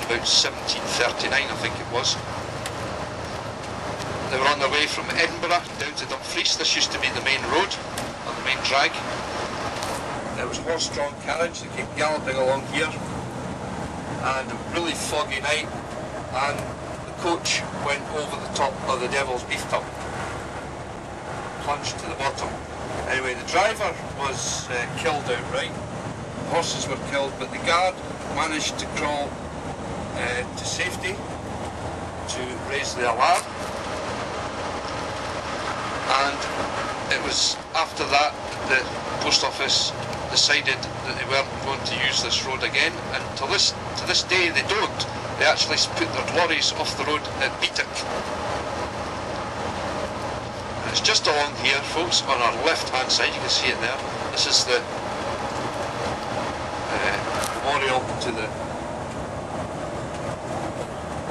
about 1739, I think it was. They were on their way from Edinburgh down to Dumfries. This used to be the main road, or the main drag. It was a horse-drawn carriage. They came galloping along here, and a really foggy night, and the coach went over the top of the Devil's Beef Tub, plunged to the bottom. Anyway, the driver was killed outright. The horses were killed, but the guard managed to crawl to safety to raise the alarm. And it was after that the post office decided that they weren't going to use this road again, and to this day they don't. They actually put their lorries off the road at Beattock. And it's just along here, folks, on our left hand side. You can see it there. This is the memorial to the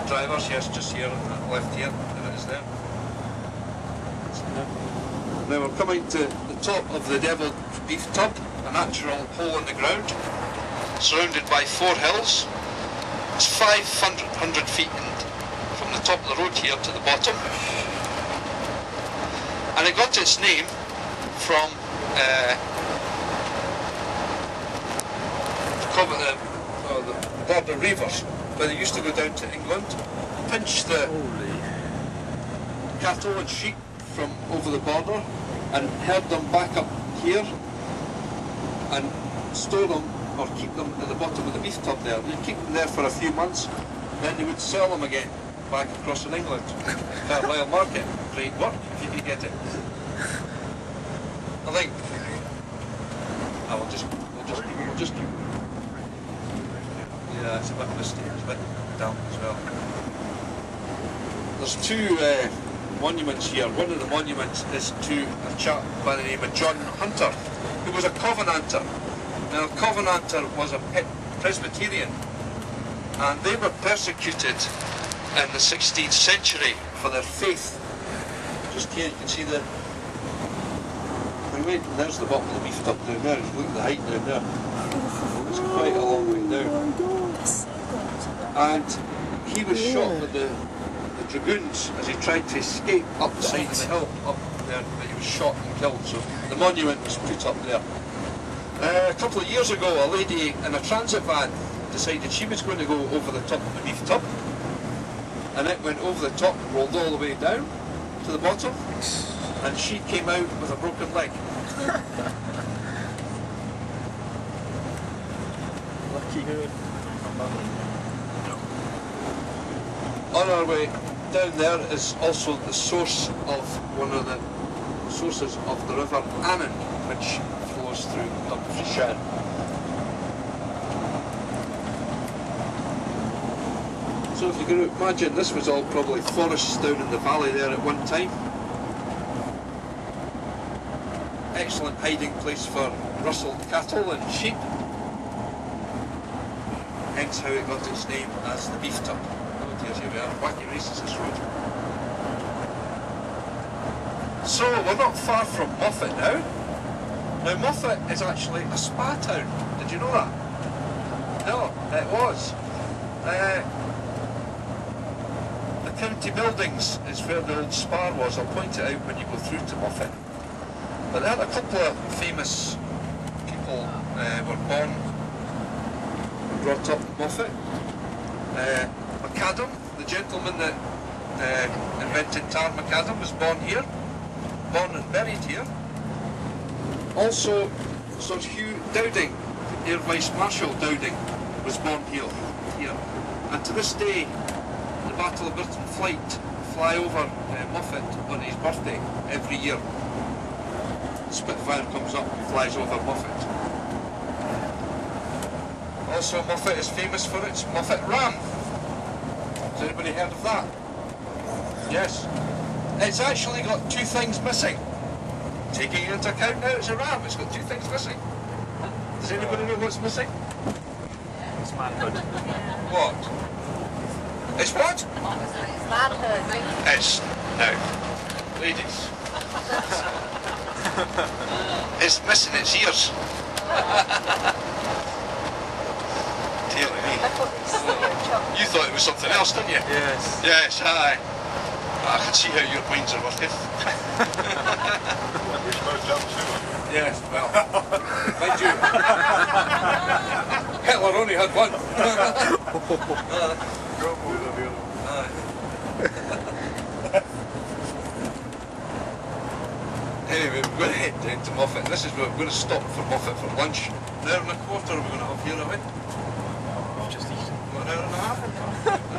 drivers. Yes, just here on the left here. There it is there. Now we're coming to the top of the Devil's Beef Tub, a natural hole in the ground, surrounded by 4 hills. It's 500 feet from the top of the road here to the bottom. And it got its name from the Border Reivers, where they used to go down to England, pinch the cattle and sheep from over the border and herd them back up here and store them or keep them at the bottom of the beef tub there. They'd keep them there for a few months, then they would sell them again back across in England. Carlisle Market, great work if you could get it. I think we'll just keep. Yeah, it's a bit misty, it's a bit damp as well. There's 2 monuments here. One of the monuments is to a chap by the name of John Hunter, who was a Covenanter. Now, a Covenanter was a Presbyterian, and they were persecuted in the 16th century for their faith. Just here you can see the... There's the bottom of the beef tub down there. Look at the height down there. It's quite a long way down. And he was shot with the dragoons as he tried to escape up the side of the hill up there, but he was shot and killed. So the monument was put up there. A couple of years ago, a lady in a transit van decided she was going to go over the top of the beef tub, and it went over the top, rolled all the way down to the bottom, and she came out with a broken leg. Lucky her. On our way down there is also the source of one of the sources of the River Annan, which flows through Dumfriesshire. So if you can imagine, this was all probably forests down in the valley there at one time. Excellent hiding place for rustled cattle and sheep. Hence how it got its name as the Beef Tub. Here we are, wacky races this road. So we're not far from Moffat now. Now Moffat is actually a spa town. Did you know that? No, it was. The county buildings is where the old spa was. I'll point it out when you go through to Moffat. But there a couple of famous people were born and brought up in Moffat. Macadam, the gentleman that invented tar macadam, was born here, born and buried here. Also, Sir Hugh Dowding, Air Vice Marshal Dowding, was born here. And to this day, the Battle of Britain flight fly over Moffat on his birthday every year. Spitfire comes up and flies over Moffat. Also, Moffat is famous for its Moffat Ram. Has anybody heard of that? Yes. It's actually got 2 things missing. Taking into account now it's a ram, it's got 2 things missing. Does anybody know what's missing? It's manhood. What? It's what? It's manhood. It's... no. Ladies. It's missing its ears. Dear me. You thought it was something else, didn't you? Yes. Yes, aye. I can see how your minds are working. We're supposed to have two. Yes, well, mind you, Hitler only had one. Anyway, we're going to head down to Moffat. This is where we're going to stop for Moffat for lunch. An hour and a quarter we're going to have here, are we? I've just eaten. What, an hour and a half? An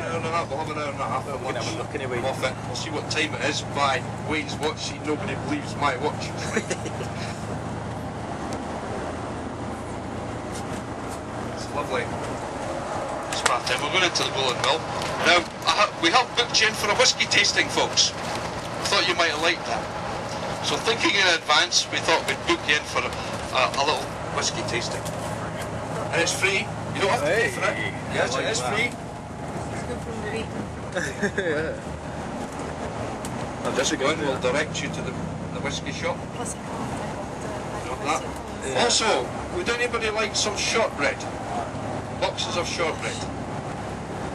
hour and a half. We'll have an hour and a half for We're going to lunch. have a look anyway. Moffat. We'll see what time it is by Wayne's watch. See, nobody believes my watch. It's lovely. Smart time. We're going into the Bull and Mill. Now, we have booked you in for a whisky tasting, folks. I thought you might have liked that. So thinking in advance, we thought we'd book you in for a little whisky tasting. And it's free. You don't have to pay for it. Yes, it is free. I'll Just go in, we'll direct you to the whisky shop. Not that. Yeah. Also, would anybody like some shortbread? Boxes of shortbread.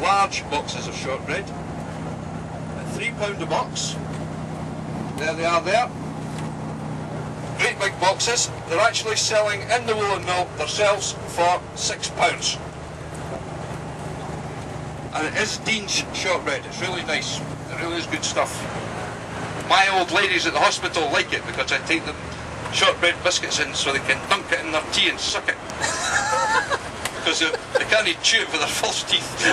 Large boxes of shortbread. At £3 a box. There they are there. Great big boxes. They're actually selling in the Wool and Mill themselves for £6. And it is Dean's shortbread. It's really nice. It really is good stuff. My old ladies at the hospital like it because I take them shortbread biscuits in so they can dunk it in their tea and suck it. Because they can't chew it with their false teeth.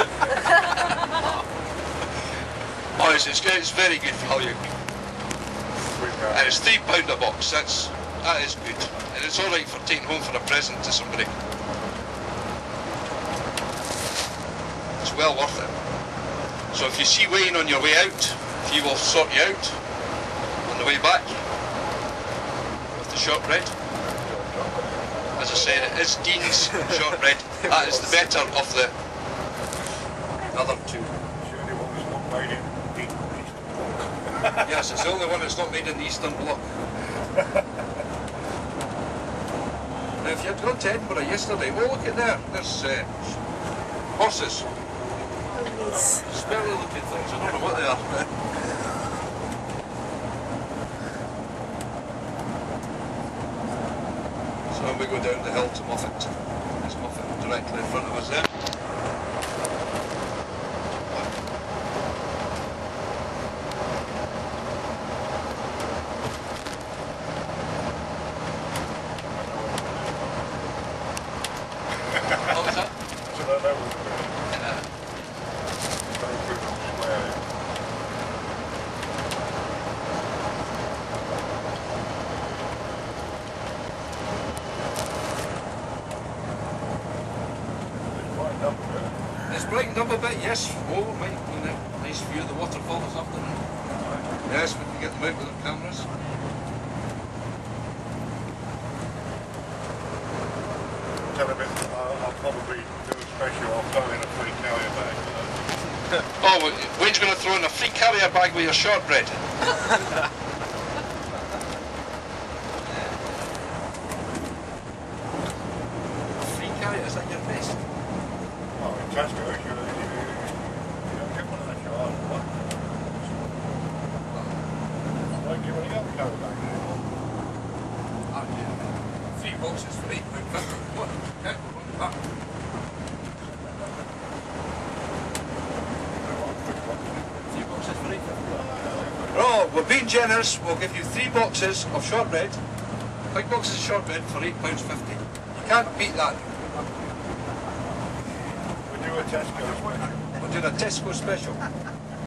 Oh, it's very good value. And it's £3 a box. That is good. And it's alright for taking home for a present to somebody. It's well worth it. So if you see Wayne on your way out, he will sort you out on the way back with the shortbread. As I said, it is Dean's shortbread. That is the better of the other two. Yes, it's the only one that's not made in the Eastern Bloc. Now, if you had gone to Edinburgh yesterday, oh look at there, there's horses. Smelly looking things, I don't know what they are. So we go down the hill to Moffat. There's Moffat directly in front of us there. What was that? It's brightened up a bit, yes. Oh, might be a nice view of the waterfall this afternoon. Yes, we can get them out with our cameras. Tell him I'll probably do a special. I'll throw in a free carrier bag. Oh, Wayne's going to throw in a free carrier bag with your shortbread. Free carrier, is that your best? Oh, in Tesco, you don't get one of that car. Like you want to get the carrier bag. Ah, yeah. 3 boxes for £8.50. What? Yeah, ah. Oh, we're being generous. We'll give you 3 boxes of shortbread. Big boxes of shortbread for £8.50. You can't beat that. We do a Tesco special. We're doing a Tesco special.